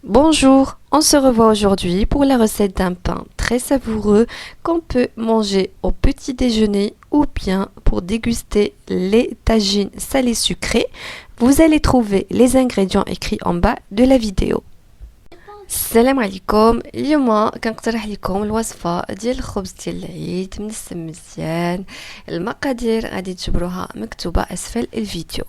Bonjour, on se revoit aujourd'hui pour la recette d'un pain très savoureux qu'on peut manger au petit déjeuner ou bien pour déguster les tagines salées sucrées. Vous allez trouver les ingrédients écrits en bas de la vidéo. السلام عليكم. اليوم كنقترح لكم الوصفه ديال الخبز ديال العيد منسم مزيان. المقادير غادي تجبروها مكتوبه اسفل الفيديو.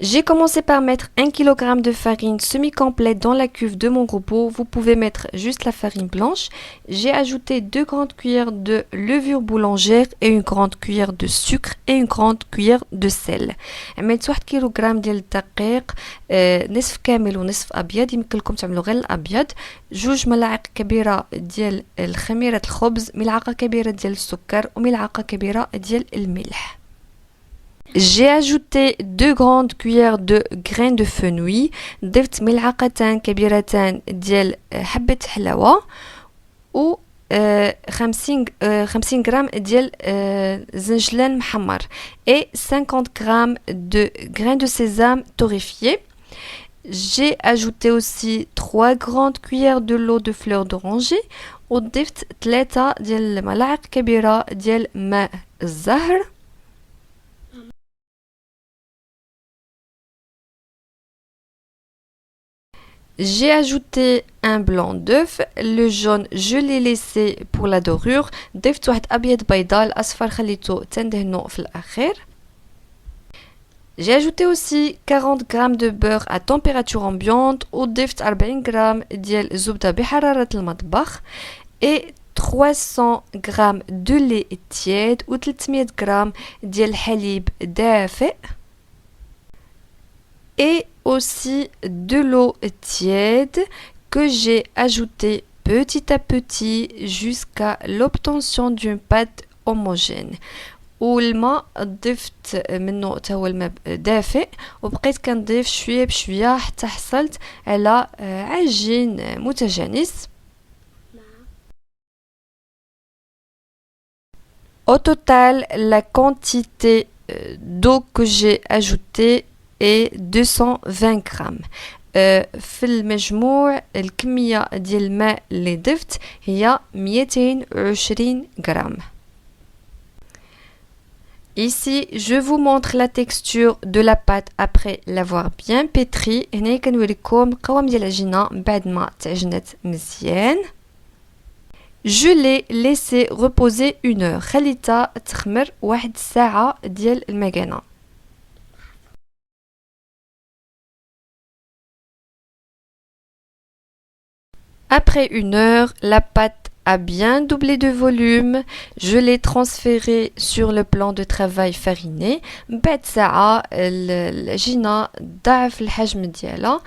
J'ai commencé par mettre 1 kg de farine semi-complète dans la cuve de mon robot. Vous pouvez mettre juste la farine blanche. J'ai ajouté 2 grandes cuillères de levure boulangère et une grande cuillère de sucre et une grande cuillère de sel. عملت 1 كيلوغرام ديال الدقيق نصف كامل ونصف ابيض. يمكن لكم تعملوا غير الابيض. 2 ملاعق كبيره ديال الخميره الخبز، ملعقه كبيره ديال السكر وملعقه كبيره ديال الملح. J'ai ajouté 2 grandes cuillères de graines de fenouil. ضفت ملعقتان كبيرتان ديال حبة حلاوة و 50 غرام ديال زنجلان محمر et 50 grammes de graines de sésame torréfiées. J'ai ajouté aussi 3 grandes cuillères de l'eau de fleur d'oranger وضفت 3 ديال الملاعق كبيرة ديال ماء الزهر. J'ai ajouté un blanc d'œuf, le jaune je l'ai laissé pour la dorure. ضفت واحد ابيض بيضاء، الاصفر خليته تندهنو في الاخير. J'ai ajouté aussi 40 g de beurre à température ambiante وضفت 40 g ديال الزبدة بحرارة المطبخ et 300 g de lait tiède و 300 g ديال الحليب دافئ et aussi de l'eau tiède que j'ai ajouté petit à petit jusqu'à l'obtention d'une pâte homogène. والماء ضفت منه حتى هو الماء دافئ وبقيت كنضيف شويه بشويه حتى حصلت على عجين متجانس. Au total, la quantité d'eau que j'ai ajoutée et 220 grammes. في المجموع الكمية ديال الماء اللي ضفت هي 220 grammes. Ici, je vous montre la texture de la pâte après l'avoir bien pétrie. هنا كنوريكم القوام ديال العجينة بعد ما تعجنت مزيان. Je l'ai laissé reposer 1 heure. خليتها تخمر 1 ساعة ديال المكانة. Après 1 heure, la pâte a bien doublé de volume. Je l'ai transférée sur le plan de travail fariné. بعد ساعة العجينة ضعف الحجم ديالها.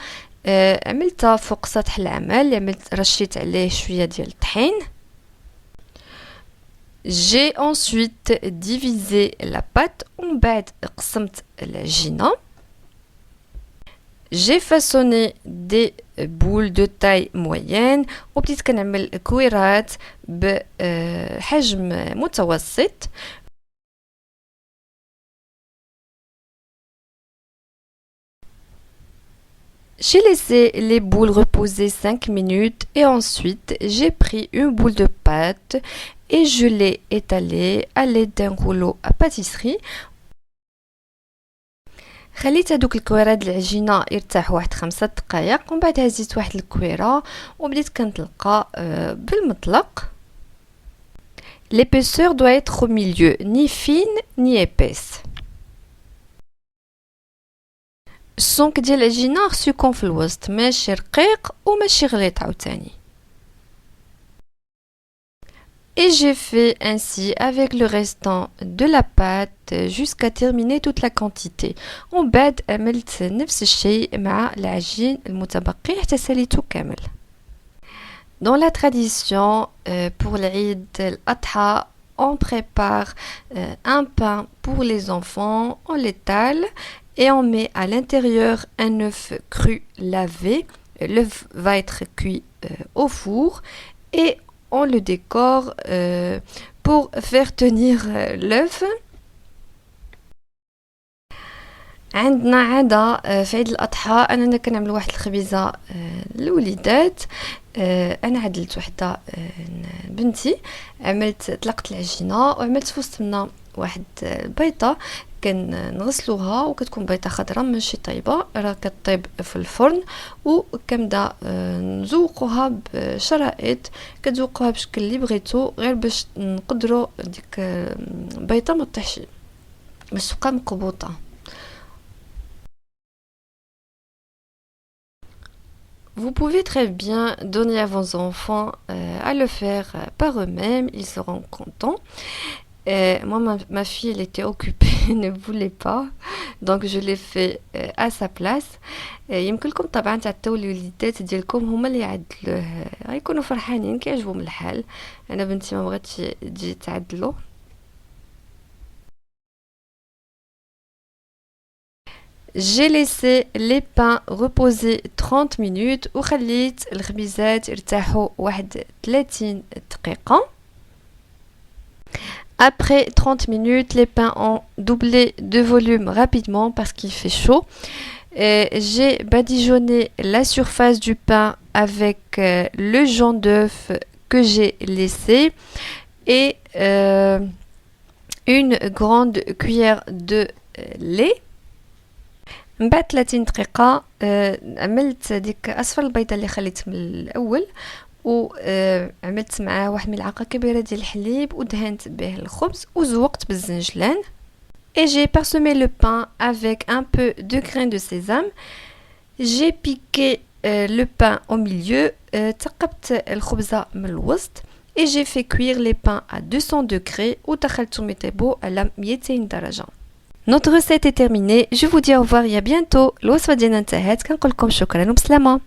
عملتها فوق سطح العمل، رشيت عليه شوية ديال الطحين. J'ai ensuite divisé la pâte ومن بعد قسمت العجينة. J'ai façonné des boules de taille moyenne وبديت كنعمل كويرات بحجم متوسط. J'ai laissé les boules reposer 5 minutes et ensuite j'ai pris une boule de pâte et je l'ai étalée à l'aide d'un rouleau à pâtisserie. خليت هادوك الكويرات د العجينه يرتاحوا واحد 5 دقائق ومن بعد هزيت واحد الكويره وبديت كنطلقها بالمطلق. L'épaisseur doit être au milieu, ni fine ni épaisse. السمك ديال العجينه خصو يكون في الوسط، ماشي رقيق وماشي غليظ عاوتاني. Et j'ai fait ainsi avec le restant de la pâte jusqu'à terminer toute la quantité. ومن بعد عملت نفس الشيء مع العجين المتبقي حتى ساليته كامل. Dans la tradition, pour l'Eid al-Adha, on prépare un pain pour les enfants, on l'étale et on met à l'intérieur un œuf cru lavé. L'œuf va être cuit au four et on le décore pour faire tenir l'œuf. عندنا عادة في عيد الأضحى أننا كنعمل واحد الخبيزة للوليدات. أنا عدلت وحدة بنتي، طلقت العجينة وعملت في وسط منها واحد البيضة كنغسلوها وكتكون بيضة خضراء ماشي طيبة، راه كطيب في الفرن وكنبدا نزوقوها بشرائط، كتزوقوها بشكل اللي بغيتو غير باش نقدروا ديك البيضة ما تطيحش باش تبقى مقبوطة. Vous pouvez très bien donner à vos enfants à le faire par eux-mêmes, ils seront contents. Moi, ma fille, elle était occupée, elle ne voulait pas, donc je l'ai fait à sa place. يمكنكم طبعا تعطيو الوليدات ديالكم هما اللي يعدلوه، غيكونوا فرحانين كيعجبهم الحال. انا بنتي ما بغاتش تجي تعدلو. J'ai laissé les pains reposer 30 minutes وخليت الخبيزات يرتاحوا واحد 30 دقيقة. Après 30 minutes, les pains ont doublé de volume rapidement parce qu'il fait chaud. J'ai badigeonné la surface du pain avec le jaune d'œuf que j'ai laissé et une grande cuillère de lait. من بعد 30 دقيقة عملت ديك أصفر البيضة اللي خليت من الأول وعملت معاه واحد ملعقة كبيرة ديال الحليب ودهنت به الخبز وزوقت بالزنجلان. Et j'ai parsemé le pain avec un peu de grain de sésame. J'ai piqué le pain au milieu, ثقبت الخبزة من الوسط. Et j'ai fait cuire les pains à 200 degrés ودخلتهم يطيبوا على 200 درجة. Notre recette est terminée. Je vous dis au revoir et à bientôt. الوصفة ديالنا انتهت، كنقول لكم شكرا وبسلامة.